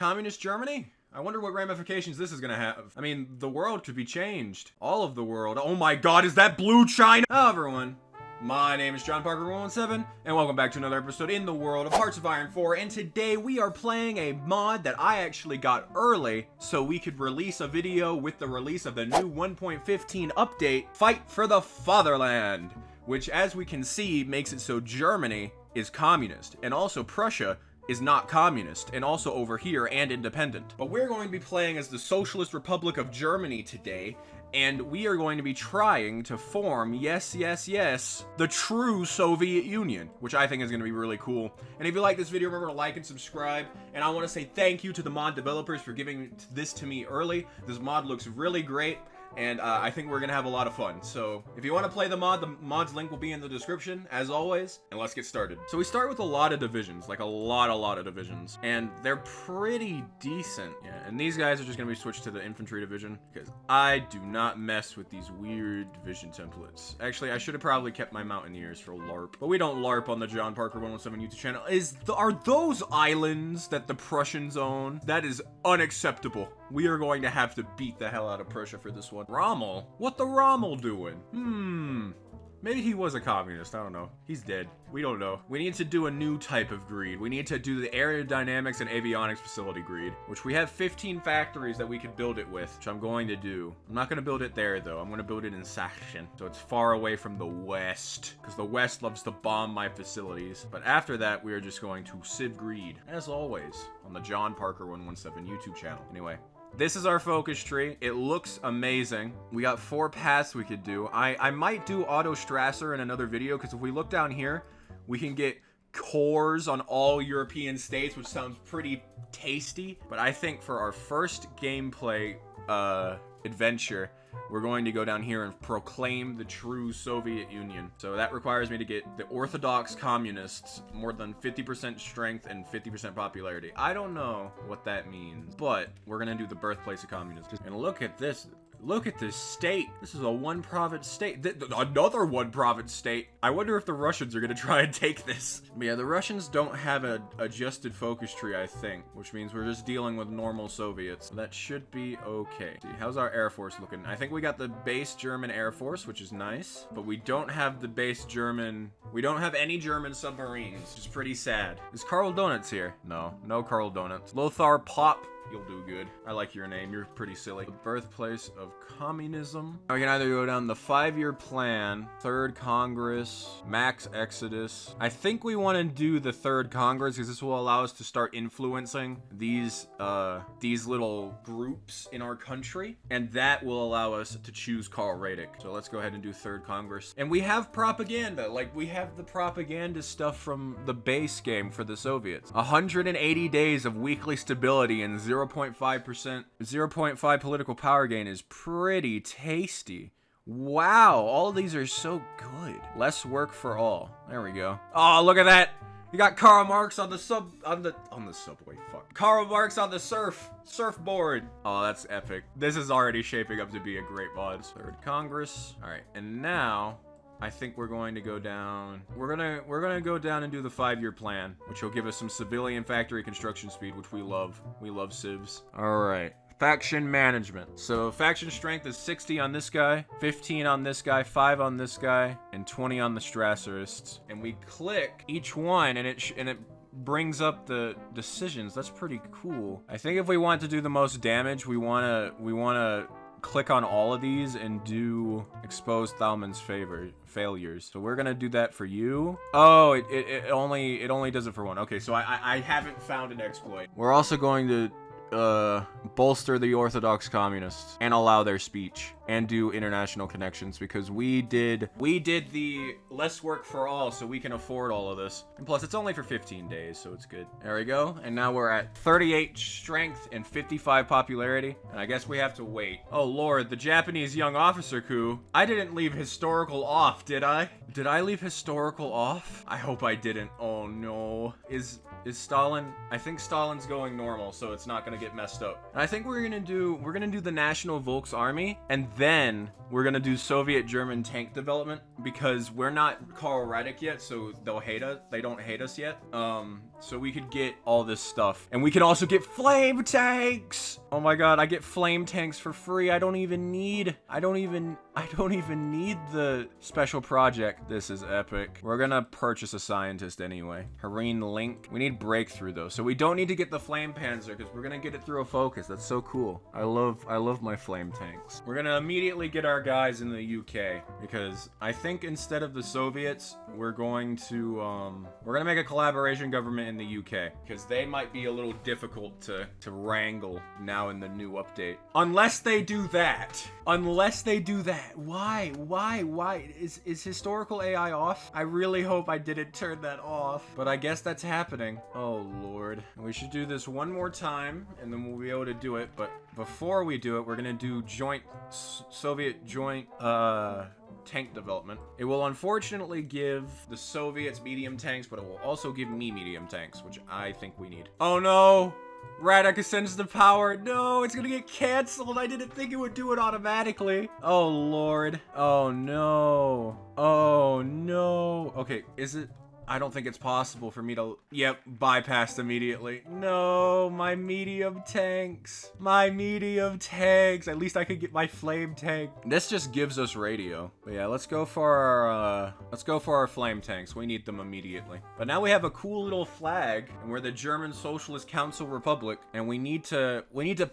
Communist Germany? I wonder what ramifications this is gonna have. I mean, the world could be changed. All of the world. Oh my god, is that blue China? Hello everyone. My name is John Parker 117, and welcome back to another episode in the world of Hearts of Iron 4, and today we are playing a mod that I actually got early so we could release a video with the release of the new 1.15 update, Fight for the Fatherland, which as we can see makes it so Germany is communist, and also Prussia is not communist, and also over here and independent. But we're going to be playing as the Socialist Republic of Germany today, and we are going to be trying to form, yes, the true Soviet Union, which I think is going to be really cool. And if you like this video, remember to like and subscribe. And I want to say thank you to the mod developers for giving this to me early. This mod looks really great, and I think we're going to have a lot of fun. So if you want to play the mod's link will be in the description, as always. And let's get started. So we start with a lot of divisions, like a lot of divisions. And they're pretty decent. Yeah, and these guys are just going to be switched to the infantry division, because I do not mess with these weird division templates. Actually, I should have probably kept my mountaineers for LARP. But we don't LARP on the John Parker 117 YouTube channel. Are those islands that the Prussians own? That is unacceptable. We are going to have to beat the hell out of Prussia for this one. Rommel? What the Rommel doing? Maybe he was a communist. I don't know. He's dead. We don't know. We need to do a new type of greed. We need to do the aerodynamics and avionics facility greed, which we have 15 factories that we could build it with, which I'm going to do. I'm not going to build it there, though. I'm going to build it in Sachsen, so it's far away from the West, because the West loves to bomb my facilities. But after that, we are just going to civ greed, as always, on the John Parker 117 YouTube channel. Anyway. This is our focus tree. It looks amazing. We got 4 paths we could do. I might do Otto Strasser in another video, because if we look down here, we can get cores on all European states, which sounds pretty tasty. But I think for our first gameplay adventure, we're going to go down here and proclaim the true Soviet Union. So that requires me to get the Orthodox Communists more than 50% strength and 50% popularity. I don't know what that means, but we're gonna do the birthplace of communism. And look at this. Look at this state. This is a one-province state. Another one-province state. I wonder if the Russians are going to try and take this. But yeah, the Russians don't have an adjusted focus tree, I think, which means we're just dealing with normal Soviets. So that should be okay. See, how's our Air Force looking? I think we got the base German Air Force, which is nice, but we don't have the base German... We don't have any German submarines, which is pretty sad. Is Karl Donuts here? No, no Karl Donuts. Lothar Pop. You'll do good. I like your name. You're pretty silly. The birthplace of communism. We can either go down the 5-year plan, 3rd Congress, max exodus. I think we want to do the 3rd Congress because this will allow us to start influencing these little groups in our country, and that will allow us to choose Karl Radek. So let's go ahead and do 3rd Congress. And we have propaganda. Like, we have the propaganda stuff from the base game for the Soviets. 180 days of weekly stability and 0.5% political power gain is pretty tasty. Wow, all of these are so good. Less work for all. There we go. Oh, look at that. You got Karl Marx on the subway. Fuck. Karl Marx on the surfboard. Oh, that's epic. This is already shaping up to be a great mod. 3rd Congress. All right, and now I think we're going to go down. We're gonna go down and do the 5-year plan, which will give us some civilian factory construction speed, which we love. We love civs. All right. Faction management. So faction strength is 60 on this guy, 15 on this guy, 5 on this guy, and 20 on the Strasserists. And we click each one, and it brings up the decisions. That's pretty cool. I think if we want to do the most damage, we wanna click on all of these and do expose Thalmann's failures. So we're gonna do that for you. Oh, it only does it for one. Okay, so I haven't found an exploit. We're also going to bolster the Orthodox Communists and allow their speech and do international connections, because we did the less work for all, so we can afford all of this. And plus, it's only for 15 days, so it's good. There we go. And now we're at 38 strength and 55 popularity. And I guess we have to wait. Oh lord, the Japanese young officer coup. I didn't leave historical off, did I? Did I leave historical off? I hope I didn't. Oh no. Is Stalin? I think Stalin's going normal, so it's not gonna get messed up. And I think we're gonna do the National Volks Army, and then we're gonna do Soviet-German tank development because we're not Karl Radek yet, so they'll hate us. They don't hate us yet. So we could get all this stuff, and we can also get flame tanks. Oh my god, I get flame tanks for free. I don't even need the special project. This is epic. We're gonna purchase a scientist anyway. Hareen Link. We need breakthrough though, so we don't need to get the flame panzer because we're gonna get it through a focus. That's so cool. I love my flame tanks. We're gonna immediately get our guys in the UK because I think instead of the Soviets, we're gonna make a collaboration government in the UK because they might be a little difficult to wrangle now in the new update. Unless they do that. Why? Is historical AI off? I really hope I didn't turn that off, but I guess that's happening. Oh Lord. We should do this one more time and then we'll be able to do it, but before we do it, we're gonna do Soviet joint tank development. It will unfortunately give the Soviets medium tanks, but it will also give me medium tanks, which I think we need. Oh no! Radek ascends to power. No, it's gonna get canceled. I didn't think it would do it automatically. Oh Lord. Oh no. Oh no. Okay, is it? I don't think it's possible for me to, bypassed immediately. No, my medium tanks. At least I could get my flame tank. This just gives us radio. But yeah, let's go for our flame tanks. We need them immediately. But now we have a cool little flag, and we're the German Socialist Council Republic, and we need to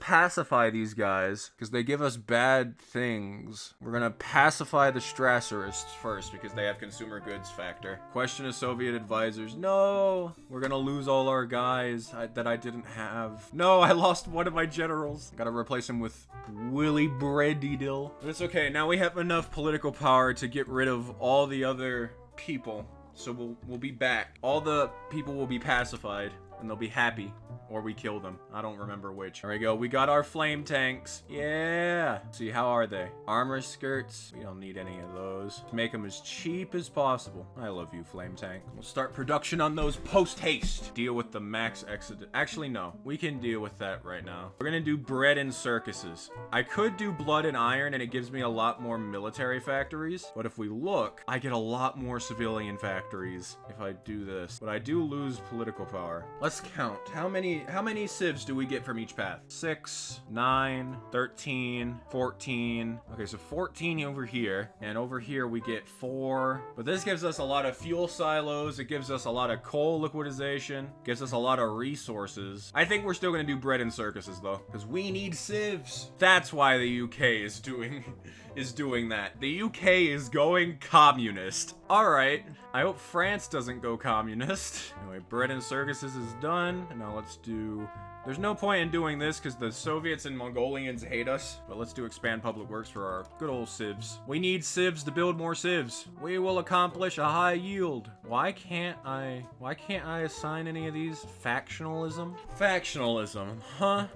pacify these guys because they give us bad things. We're gonna pacify the Strasserists first because they have consumer goods factor. Question is Soviet advisors. No, we're gonna lose all our guys that I didn't have. No, I lost one of my generals. Gotta replace him with Willy Brandydill. But it's okay. Now we have enough political power to get rid of all the other people. So we'll be back. All the people will be pacified and they'll be happy. Or we kill them. I don't remember which. There we go. We got our flame tanks. Yeah. See, how are they? Armor skirts. We don't need any of those. Make them as cheap as possible. I love you, flame tank. We'll start production on those post-haste. Deal with the max exodus. Actually, no. We can deal with that right now. We're gonna do bread and circuses. I could do blood and iron, and it gives me a lot more military factories. But if we look, I get a lot more civilian factories if I do this. But I do lose political power. Let's count. How many civs do we get from each path? 6, 9, 13, 14. Okay, so 14 over here. And over here we get 4. But this gives us a lot of fuel silos. It gives us a lot of coal liquidization. Gives us a lot of resources. I think we're still gonna do bread and circuses though, because we need civs. That's why the UK is doing that. The UK is going communist. All right. I hope France doesn't go communist. Anyway, bread and circuses is done. And now let's do... There's no point in doing this because the Soviets and Mongolians hate us. But let's do expand public works for our good old civs. We need civs to build more civs. We will accomplish a high yield. Why can't I assign any of these? Factionalism? Factionalism, huh?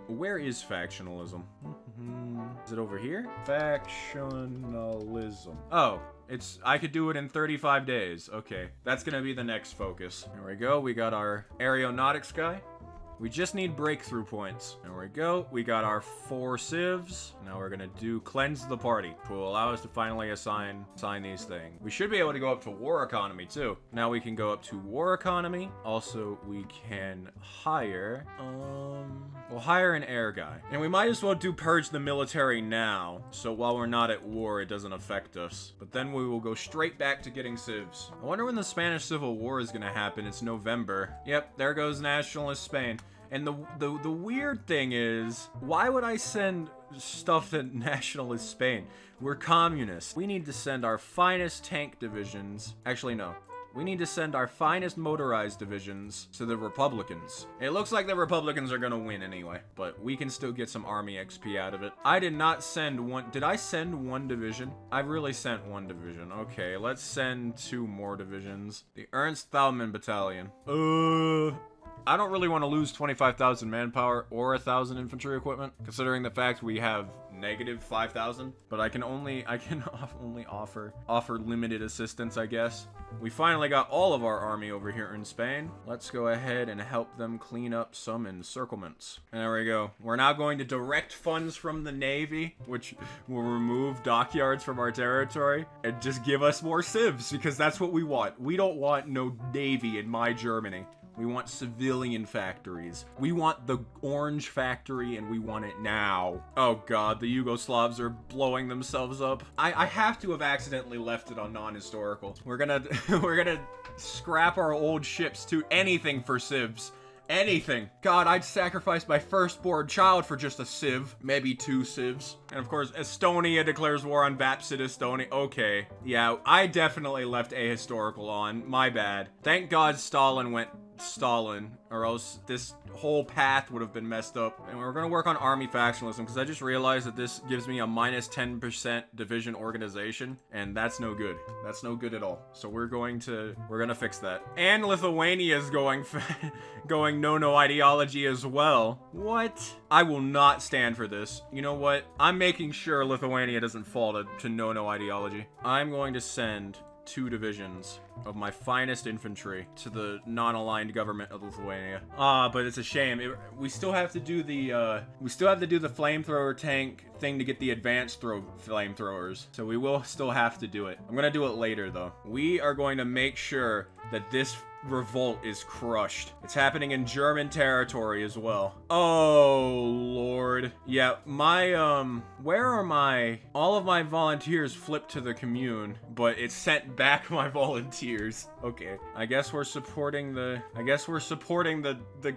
Where is factionalism? Is it over here? Factionalism. Oh. I could do it in 35 days. Okay, that's gonna be the next focus. There we go, we got our aeronautics guy. We just need breakthrough points. There we go. We got our 4 civs. Now we're gonna do cleanse the party, which will allow us to finally assign these things. We should be able to go up to war economy too. Now we can go up to war economy. Also, we can hire, we'll hire an air guy. And we might as well do purge the military now. So while we're not at war, it doesn't affect us. But then we will go straight back to getting civs. I wonder when the Spanish Civil War is gonna happen. It's November. Yep, there goes nationalist Spain. And the weird thing is, why would I send stuff to nationalist Spain? We're communists. We need to send our finest tank divisions. Actually, no. We need to send our finest motorized divisions to the Republicans. It looks like the Republicans are gonna win anyway, but we can still get some army XP out of it. I did not send one. Did I send one division? I really sent one division. Okay, let's send 2 more divisions. The Ernst Thälmann Battalion. I don't really want to lose 25,000 manpower or 1,000 infantry equipment, considering the fact we have negative 5,000. But I can only offer limited assistance, I guess. We finally got all of our army over here in Spain. Let's go ahead and help them clean up some encirclements. And there we go. We're now going to direct funds from the Navy, which will remove dockyards from our territory and just give us more civs, because that's what we want. We don't want no Navy in my Germany. We want civilian factories. We want the orange factory, and we want it now. Oh god, the Yugoslavs are blowing themselves up. I have to have accidentally left it on non-historical. We're gonna scrap our old ships to anything for civs. Anything. God, I'd sacrifice my firstborn child for just a civ. Maybe 2 civs. And of course, Estonia declares war on Vapsid Estonia. Okay. Yeah, I definitely left ahistorical on. My bad. Thank God Stalin went Stalin, or else this whole path would have been messed up. And we're gonna work on army factionalism, because I just realized that this gives me a minus 10% division organization, and that's no good. That's no good at all. So we're gonna fix that. And Lithuania is going no ideology as well. What? I will not stand for this. You know what? I'm making sure Lithuania doesn't fall to no ideology. I'm going to send 2 divisions of my finest infantry to the non-aligned government of Lithuania. But it's a shame. We still have to do the flamethrower tank thing to get the advanced flamethrowers. So we will still have to do it. I'm gonna do it later though. We are going to make sure that this revolt is crushed. It's happening in German territory as well. Oh lord. Yeah, all of my volunteers flipped to the commune, but it sent back my volunteers. Okay, I guess we're supporting the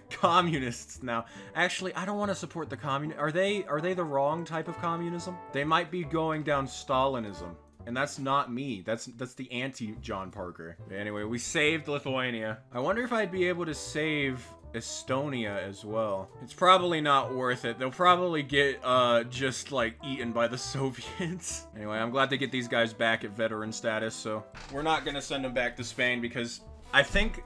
communists now. Actually, I don't want to support the are they the wrong type of communism? They might be going down Stalinism. And that's not me. That's the anti-John Parker. But anyway, we saved Lithuania. I wonder if I'd be able to save Estonia as well. It's probably not worth it. They'll probably get just like eaten by the Soviets. Anyway, I'm glad to get these guys back at veteran status. So we're not gonna send them back to Spain, because I think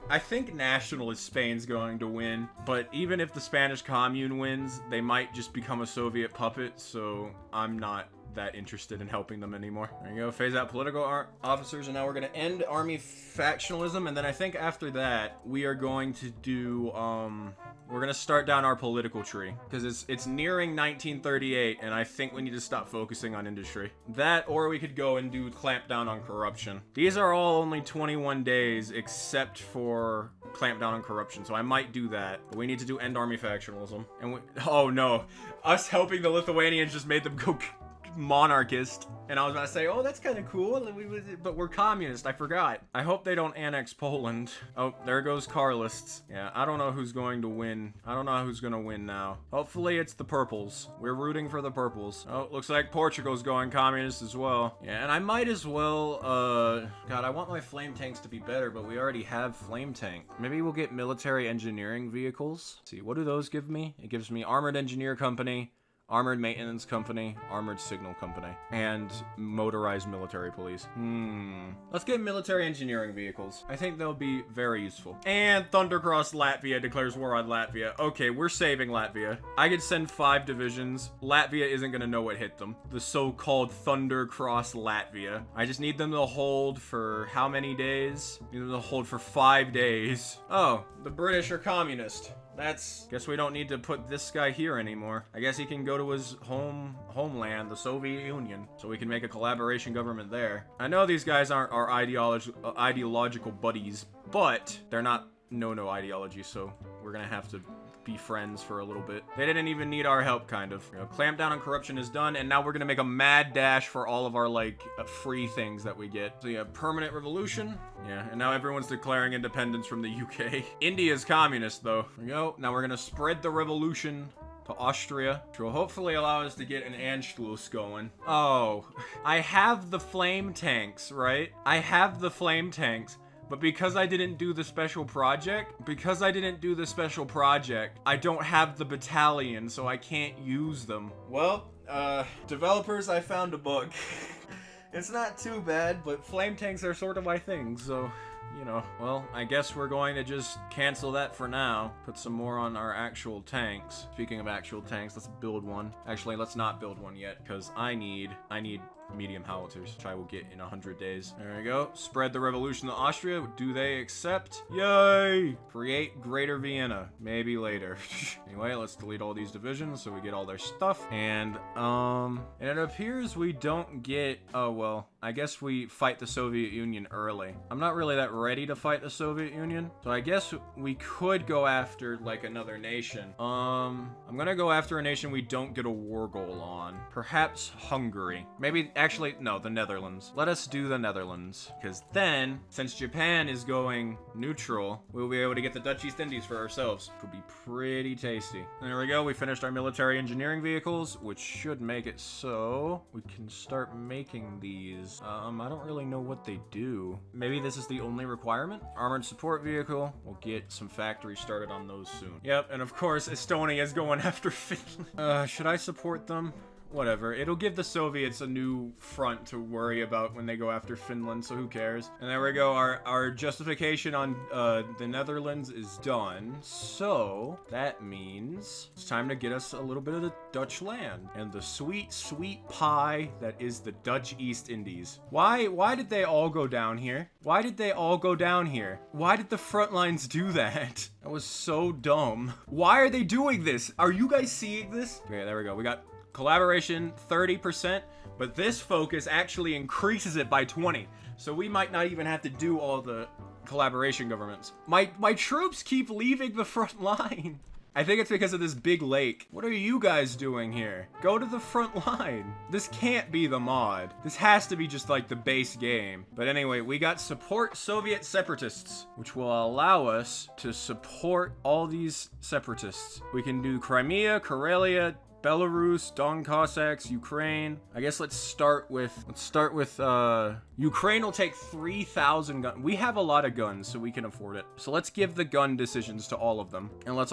nationalist Spain's going to win, but even if the Spanish Commune wins, they might just become a Soviet puppet, so I'm not that interested in helping them anymore. There you go, phase out political officers, and now we're gonna end army factionalism, and then I think after that, we are going to do, we're gonna start down our political tree, because it's nearing 1938, and I think we need to stop focusing on industry. That, or we could go and do clamp down on corruption. These are all only 21 days, except for clamp down on corruption, so I might do that. But we need to do end army factionalism. And oh no, us helping the Lithuanians just made them go monarchist, and I was about to say, oh, that's kind of cool, but we're communist. I forgot. I hope they don't annex Poland. Oh, there goes Carlists. Yeah, I don't know who's going to win. I don't know who's gonna win now. Hopefully it's the purples. We're rooting for the purples. Oh, looks like Portugal's going communist as well. Yeah, and I might as well, God, I want my flame tanks to be better, but we already have flame tank. Maybe we'll get military engineering vehicles. Let's see, what do those give me? It gives me armored engineer company, armored maintenance company, armored signal company, and motorized military police. Let's get military engineering vehicles. I think they'll be very useful. And Thundercross Latvia declares war on Latvia. Okay, we're saving Latvia. I could send 5 divisions. Latvia isn't gonna know what hit them. The so-called Thundercross Latvia. I just need them to hold for how many days? Need them to hold for 5 days. Oh, the British are communist. Guess we don't need to put this guy here anymore. I guess he can go to his homeland, the Soviet Union, so we can make a collaboration government there. I know these guys aren't our ideological buddies, but they're not no ideology, so we're gonna have to be friends for a little bit. They didn't even need our help, kind of. You know, clamp down on corruption is done, and now we're gonna make a mad dash for all of our, like, free things that we get. So you have permanent revolution. Yeah, and now everyone's declaring independence from the UK. India's communist, though. There we go. Now we're gonna spread the revolution to Austria, which will hopefully allow us to get an Anschluss going. Oh, I have the flame tanks, right? I have the flame tanks. But because I didn't do the special project, I don't have the battalion, so I can't use them. Well, developers, I found a bug. It's not too bad, but flame tanks are sort of my thing, so you know, well, I guess we're going to just cancel that for now. Put some more on our actual tanks. Speaking of actual tanks, let's build one. Actually, let's not build one yet, because I need medium howitzers, which I will get in 100 days. There we go. Spread the revolution to Austria. Do they accept? Yay! Create Greater Vienna. Maybe later. Anyway, let's delete all these divisions so we get all their stuff. And it appears we don't get, oh well, I guess we fight the Soviet Union early. I'm not really that ready to fight the Soviet Union, so I guess we could go after like another nation. I'm gonna go after a nation we don't get a war goal on. Perhaps Hungary. Maybe, actually, no, the Netherlands. Let us do the Netherlands, because then, since Japan is going neutral, we'll be able to get the Dutch East Indies for ourselves, which would be pretty tasty. There we go. We finished our military engineering vehicles, which should make it so we can start making these. I don't really know what they do. Maybe this is the only requirement? Armored support vehicle. We'll get some factories started on those soon. Yep, and of course, Estonia is going after Finland. Should I support them? Whatever. It'll give the Soviets a new front to worry about when they go after Finland, so who cares? And there we go. Our justification on the Netherlands is done. So that means it's time to get us a little bit of the Dutch land and the sweet, sweet pie that is the Dutch East Indies. Why did they all go down here? Why did they all go down here? Why did the front lines do that? That was so dumb. Why are they doing this? Are you guys seeing this? Okay, there we go. We got collaboration 30%, but this focus actually increases it by 20. So we might not even have to do all the collaboration governments. My troops keep leaving the front line. I think it's because of this big lake. What are you guys doing here? Go to the front line. This can't be the mod. This has to be just like the base game. But anyway, we got support Soviet separatists, which will allow us to support all these separatists. We can do Crimea, Karelia, Belarus, Don Cossacks, Ukraine. I guess let's start with Ukraine will take 3,000 guns. We have a lot of guns, so we can afford it. So let's give the gun decisions to all of them. And let's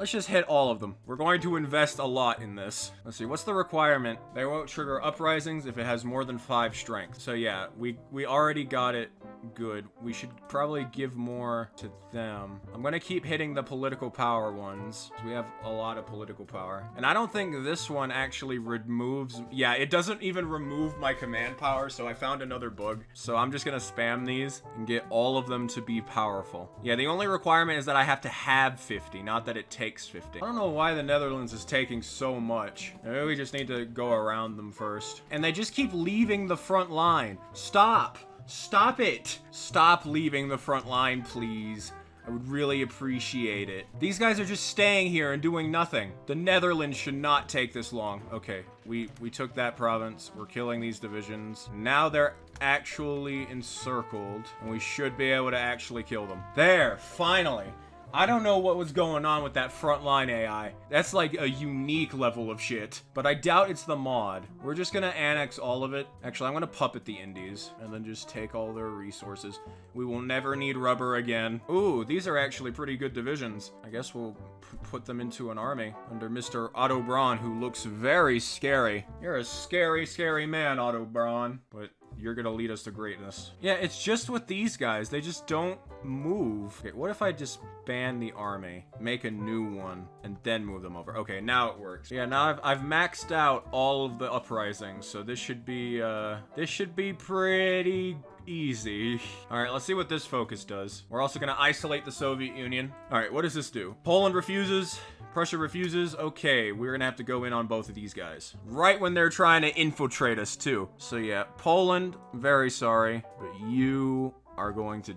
just hit all of them. We're going to invest a lot in this. Let's see, what's the requirement? They won't trigger uprisings if it has more than 5 strength. So yeah, we already got it good. We should probably give more to them. I'm gonna keep hitting the political power ones, so we have a lot of political power. And I don't think this one actually removes, yeah, it doesn't even remove my command power, so I found another bug. So I'm just gonna spam these and get all of them to be powerful. Yeah, the only requirement is that I have to have 50, not that it takes 50. I don't know why the Netherlands is taking so much. Maybe we just need to go around them first. And they just keep leaving the front line. Stop! Stop it! Stop leaving the front line, please. I would really appreciate it. These guys are just staying here and doing nothing. The Netherlands should not take this long. Okay, we took that province. We're killing these divisions. Now they're actually encircled, and we should be able to actually kill them. There, finally. I don't know what was going on with that frontline AI. That's like a unique level of shit. But I doubt it's the mod. We're just gonna annex all of it. Actually, I'm gonna puppet the Indies and then just take all their resources. We will never need rubber again. Ooh, these are actually pretty good divisions. I guess we'll put them into an army under Mr. Otto Braun, who looks very scary. You're a scary, scary man, Otto Braun. But you're gonna lead us to greatness. Yeah, it's just with these guys. They just don't move. Okay, what if I just ban the army, make a new one, and then move them over? Okay, now it works. Yeah, now I've maxed out all of the uprisings, so this should be pretty easy. All right, let's see what this focus does. We're also gonna isolate the Soviet Union. All right, what does this do? Poland refuses. Prussia refuses. Okay, we're gonna have to go in on both of these guys. Right when they're trying to infiltrate us too. So yeah, Poland, very sorry, but you are going to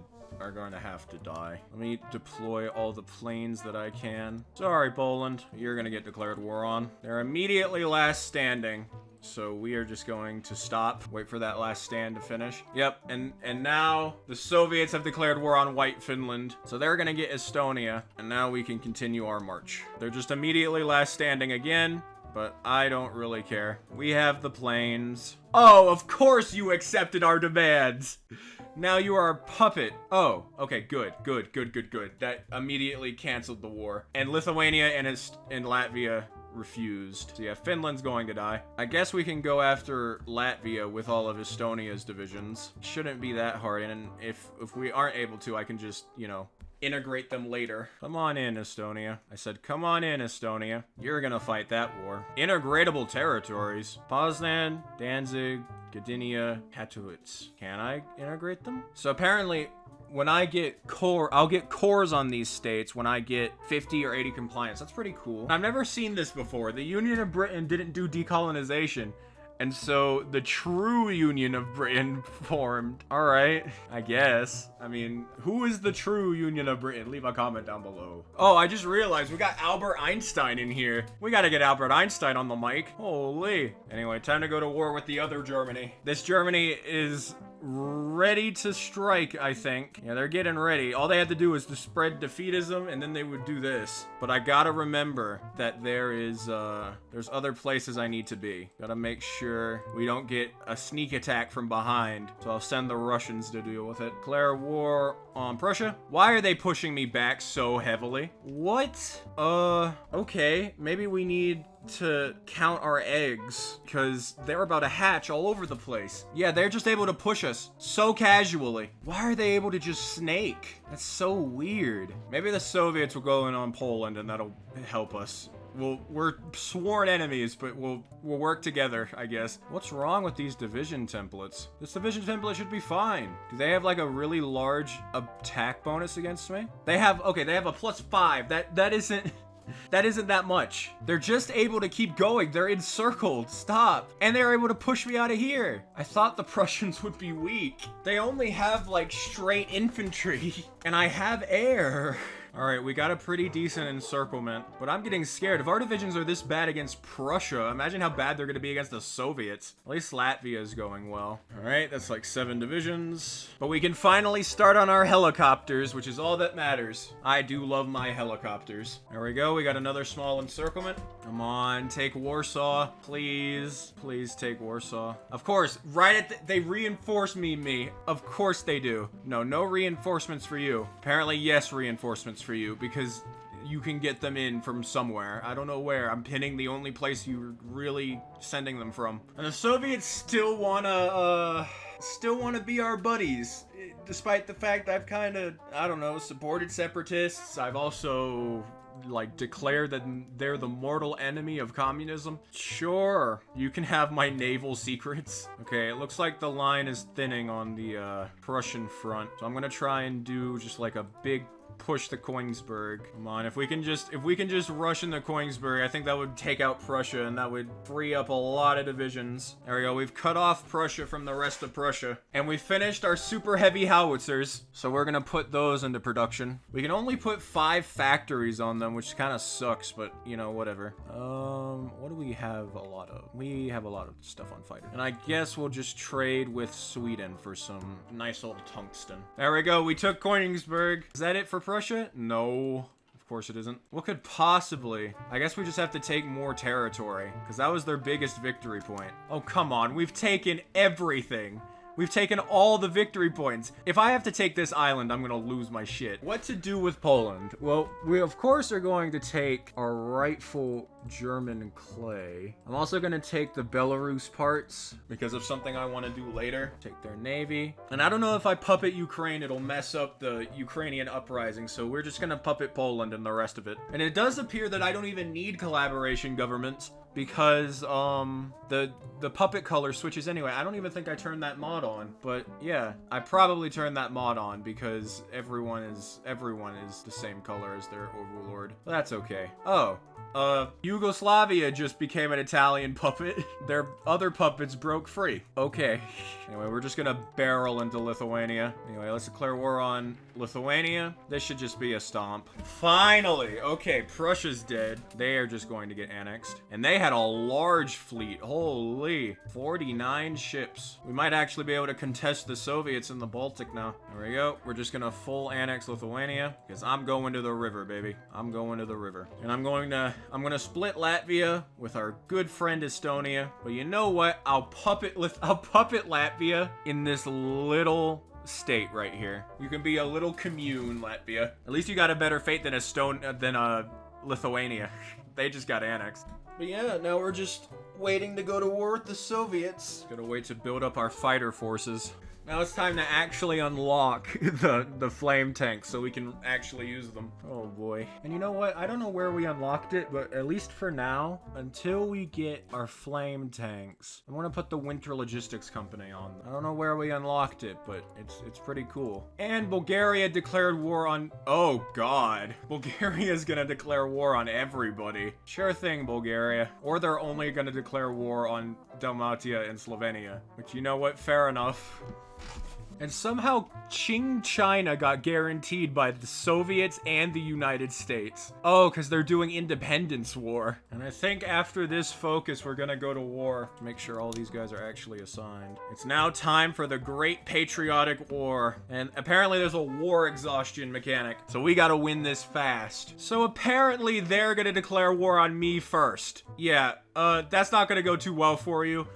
have to die. Let me deploy all the planes that I can. Sorry, Poland, you're gonna get declared war on. They're immediately last standing. So we are just going to stop, wait for that last stand to finish. Yep, and now the Soviets have declared war on White Finland. So they're gonna get Estonia, and now we can continue our march. They're just immediately last standing again, but I don't really care. We have the planes. Oh, of course you accepted our demands. Now you are a puppet. Oh, okay, good. That immediately canceled the war. And Lithuania and Latvia refused. So yeah, Finland's going to die. I guess we can go after Latvia with all of Estonia's divisions. Shouldn't be that hard, and if we aren't able to, I can just, you know, integrate them later. Come on in, Estonia. I said, come on in, Estonia. You're gonna fight that war. Integratable territories. Poznan, Danzig, Gdynia, Katowice. Can I integrate them? So apparently, when I get I'll get cores on these states when I get 50 or 80 compliance. That's pretty cool. I've never seen this before. The Union of Britain didn't do decolonization. And so the true Union of Britain formed. All right, I guess. I mean, who is the true Union of Britain? Leave a comment down below. Oh, I just realized we got Albert Einstein in here. We gotta get Albert Einstein on the mic. Holy. Anyway, time to go to war with the other Germany. This Germany is ready to strike, I think. Yeah, they're getting ready. All they had to do was to spread defeatism, and then they would do this. But I gotta remember that there's other places I need to be. Gotta make sure we don't get a sneak attack from behind. So I'll send the Russians to deal with it. Declare war on Prussia. Why are they pushing me back so heavily? What? Okay. Maybe we need to count our eggs because they're about to hatch all over the place. Yeah, they're just able to push us so casually. Why are they able to just snake? That's so weird. Maybe the Soviets will go in on Poland and that'll help us. We're sworn enemies, but we'll work together, I guess. What's wrong with these division templates? This division template should be fine. Do they have like a really large attack bonus against me? They have a +5. That isn't that much. They're just able to keep going. They're encircled. Stop. And they're able to push me out of here. I thought the Prussians would be weak. They only have like straight infantry and I have air. All right, we got a pretty decent encirclement, but I'm getting scared. If our divisions are this bad against Prussia, imagine how bad they're gonna be against the Soviets. At least Latvia is going well. All right, that's like 7 divisions. But we can finally start on our helicopters, which is all that matters. I do love my helicopters. There we go, we got another small encirclement. Come on, take Warsaw, please. Please take Warsaw. Of course, they reinforce me. Of course they do. No reinforcements for you. Apparently, yes, reinforcements for you because you can get them in from somewhere. I don't know where. I'm pinning the only place you're really sending them from. And the Soviets still wanna be our buddies, despite the fact I've kind of, I don't know, supported separatists. I've also like declared that they're the mortal enemy of communism. Sure, you can have my naval secrets. Okay, it looks like the line is thinning on the Prussian front, so I'm gonna try and do just like a big push the Koenigsberg. Come on, if we can just rush into Koenigsberg, I think that would take out Prussia and that would free up a lot of divisions. There we go. We've cut off Prussia from the rest of Prussia and we finished our super heavy howitzers. So we're gonna put those into production. We can only put 5 factories on them, which kind of sucks, but you know, whatever. What do we have a lot of? We have a lot of stuff on fighter. And I guess we'll just trade with Sweden for some nice old tungsten. There we go. We took Koenigsberg. Is that it for Prussia? No, of course it isn't. What could possibly? I guess we just have to take more territory because that was their biggest victory point. Oh, come on. We've taken everything. We've taken all the victory points. If I have to take this island, I'm gonna lose my shit. What to do with Poland? Well, we of course are going to take our rightful German clay. I'm also gonna take the Belarus parts because of something I want to do later. Take their navy. And I don't know if I puppet Ukraine, it'll mess up the Ukrainian uprising, so we're just gonna puppet Poland and the rest of it. And it does appear that I don't even need collaboration governments because the puppet color switches anyway. I don't even think I turned that mod on, but yeah, I probably turned that mod on because everyone is the same color as their overlord. That's okay. Oh, Yugoslavia just became an Italian puppet. Their other puppets broke free. Okay. Anyway, we're just gonna barrel into Lithuania. Anyway, let's declare war on Lithuania. This should just be a stomp. Finally! Okay, Prussia's dead. They are just going to get annexed. And they had a large fleet. Holy. 49 ships. We might actually be able to contest the Soviets in the Baltic now. There we go. We're just gonna full annex Lithuania because I'm going to the river, baby. I'm going to the river. And I'm gonna split Latvia with our good friend Estonia. But you know what? I'll puppet Latvia in this little state right here. You can be a little commune, Latvia. At least you got a better fate than Lithuania. They just got annexed. But yeah, now we're just waiting to go to war with the Soviets. Gotta wait to build up our fighter forces. Now it's time to actually unlock the flame tanks so we can actually use them. Oh boy. And you know what? I don't know where we unlocked it, but at least for now, until we get our flame tanks, I'm gonna put the Winter Logistics Company on. I don't know where we unlocked it, but it's pretty cool. And Bulgaria declared war on... Oh god. Bulgaria's gonna declare war on everybody. Sure thing, Bulgaria. Or they're only gonna declare war on Dalmatia and Slovenia. But you know what? Fair enough. And somehow Qing China got guaranteed by the Soviets and the United States. Oh, because they're doing independence war. And I think after this focus, we're gonna go to war to make sure all these guys are actually assigned. It's now time for the Great Patriotic War. And apparently there's a war exhaustion mechanic. So we gotta win this fast. So apparently they're gonna declare war on me first. Yeah, that's not gonna go too well for you.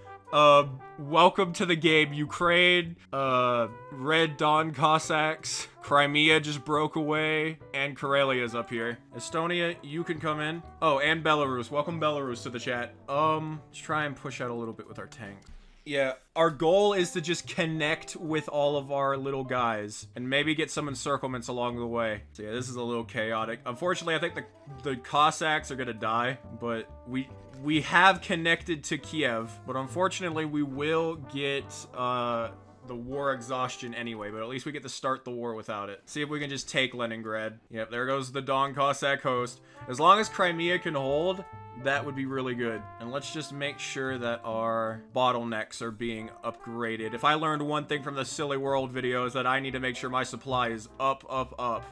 Welcome to the game, Ukraine, Red Dawn Cossacks, Crimea just broke away, and Karelia's up here. Estonia, you can come in. Oh, and Belarus. Welcome Belarus to the chat. Let's try and push out a little bit with our tanks. Yeah, our goal is to just connect with all of our little guys and maybe get some encirclements along the way. So yeah, this is a little chaotic. Unfortunately, I think the Cossacks are gonna die, but we have connected to Kiev, but unfortunately we will get the war exhaustion anyway, but at least we get to start the war without it. See if we can just take Leningrad. Yep, there goes the Don Cossack host. As long as Crimea can hold, that would be really good. And let's just make sure that our bottlenecks are being upgraded. If I learned one thing from the Silly World video, is that I need to make sure my supply is up.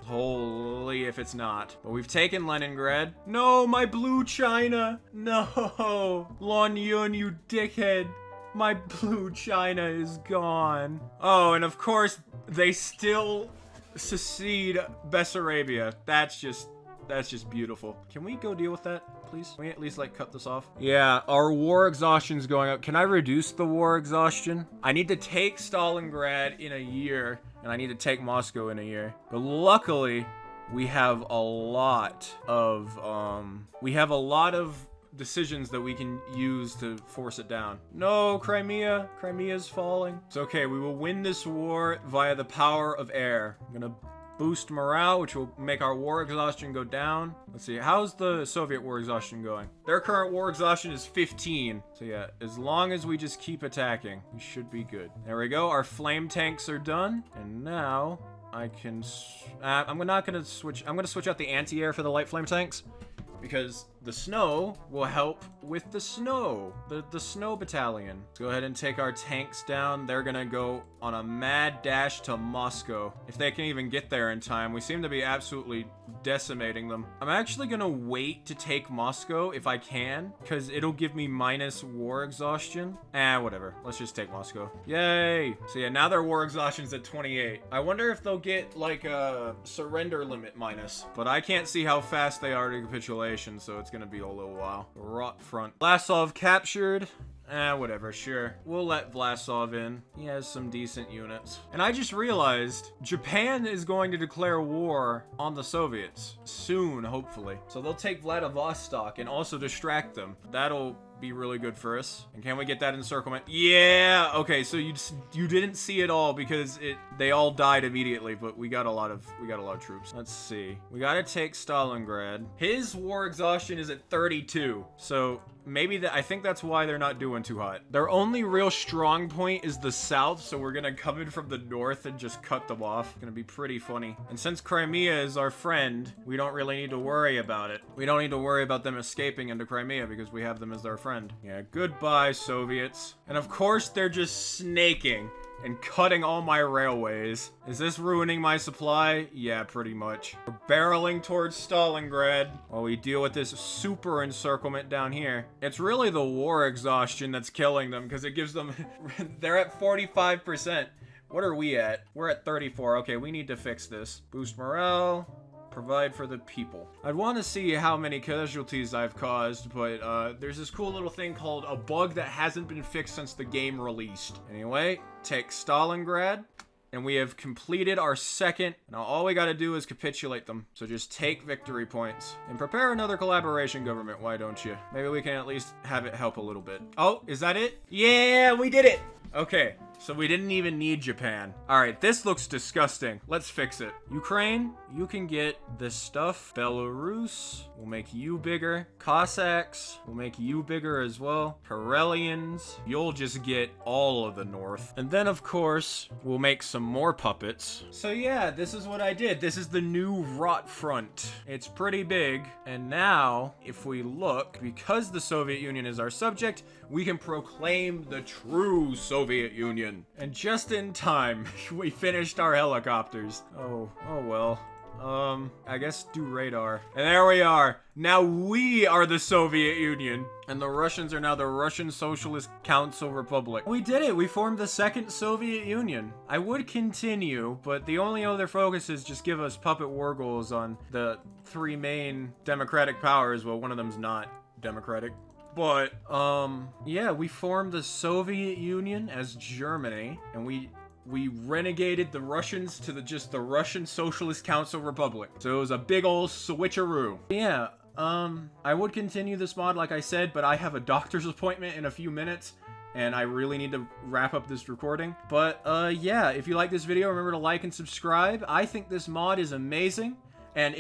Holy if it's not. But we've taken Leningrad. No, my blue China. No. Lon Yun, you dickhead. My blue China is gone. Oh, and of course, they still secede Bessarabia. That's just beautiful. Can we go deal with that, please? Can we at least, like, cut this off? Yeah, our war exhaustion's going up. Can I reduce the war exhaustion? I need to take Stalingrad in a year, and I need to take Moscow in a year. But luckily, we have a lot of, decisions that we can use to force it down. No, Crimea. Crimea's falling. It's okay. We will win this war via the power of air. I'm gonna boost morale, which will make our war exhaustion go down. Let's see. How's the Soviet war exhaustion going? Their current war exhaustion is 15. So yeah, as long as we just keep attacking, we should be good. There we go. Our flame tanks are done. And now I can... I'm gonna switch out the anti-air for the light flame tanks, because the snow will help with the snow, the snow battalion. Let's go ahead and take our tanks down. They're gonna go on a mad dash to Moscow. If they can even get there in time. We seem to be absolutely decimating them. I'm actually gonna wait to take Moscow if I can, because it'll give me minus war exhaustion. Whatever. Let's just take Moscow. Yay! So yeah, now their war exhaustion's at 28. I wonder if they'll get like a surrender limit minus, but I can't see how fast they are to capitulation, so it's gonna be a little while. Rot front. Vlasov captured. Whatever, sure. We'll let Vlasov in. He has some decent units. And I just realized Japan is going to declare war on the Soviets soon, hopefully. So they'll take Vladivostok and also distract them. That'll be really good for us. And can we get that encirclement? Yeah. Okay, so you didn't see it all because they all died immediately, but we got a lot of troops. Let's see. We got to take Stalingrad. His war exhaustion is at 32. So maybe I think that's why they're not doing too hot. Their only real strong point is the south, so we're gonna come in from the north and just cut them off. It's gonna be pretty funny. And since Crimea is our friend, we don't really need to worry about it. We don't need to worry about them escaping into Crimea because we have them as their friend. Yeah, goodbye, Soviets. And of course, they're just snaking and cutting all my railways. Is this ruining my supply? Yeah, pretty much. We're barreling towards Stalingrad while we deal with this super encirclement down here. It's really the war exhaustion that's killing them, because it gives them... they're at 45%. What are we at? We're at 34. Okay, we need to fix this. Boost morale. Provide for the people. I'd want to see how many casualties I've caused, but there's this cool little thing called a bug that hasn't been fixed since the game released. Anyway, take Stalingrad. and we have completed our second. Now all we gotta do is capitulate them. So just take victory points and prepare another collaboration government, why don't you? Maybe we can at least have it help a little bit. Oh, is that it? Yeah, we did it! Okay, so we didn't even need Japan. All right, this looks disgusting. Let's fix it. Ukraine, you can get this stuff. Belarus will make you bigger. Cossacks will make you bigger as well. Karelians, you'll just get all of the north. And then, of course, we'll make some more puppets. So yeah, this is what I did. This is the new Rot Front. It's pretty big. And now, if we look, because the Soviet Union is our subject, we can proclaim the true Soviet Union. And just in time, we finished our helicopters. Oh well. I guess do radar. And there we are. Now we are the Soviet Union. And the Russians are now the Russian Socialist Council Republic. We did it. We formed the second Soviet Union. I would continue, but the only other focus is just give us puppet war goals on the three main democratic powers. Well, one of them's not democratic. But, yeah, we formed the Soviet Union as Germany, and we renegated the Russians to just the Russian Socialist Council Republic. So it was a big old switcheroo. Yeah, I would continue this mod like I said, but I have a doctor's appointment in a few minutes, and I really need to wrap up this recording. But, yeah, if you like this video, remember to like and subscribe. I think this mod is amazing, and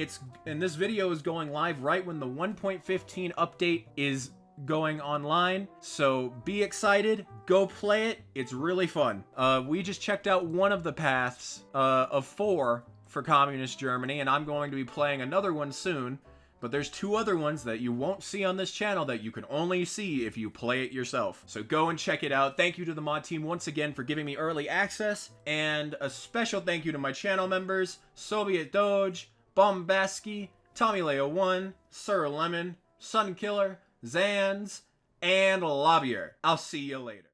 this video is going live right when the 1.15 update is going online, so be excited, go play it, it's really fun. We just checked out one of the paths of 4 for Communist Germany, and I'm going to be playing another one soon, but there's 2 other ones that you won't see on this channel that you can only see if you play it yourself. So go and check it out. Thank you to the mod team once again for giving me early access, and a special thank you to my channel members, Soviet Doge, Bombaski, Tommy Leo 1, Sir Lemon, Sunkiller, Zans, and Lobbyer. I'll see you later.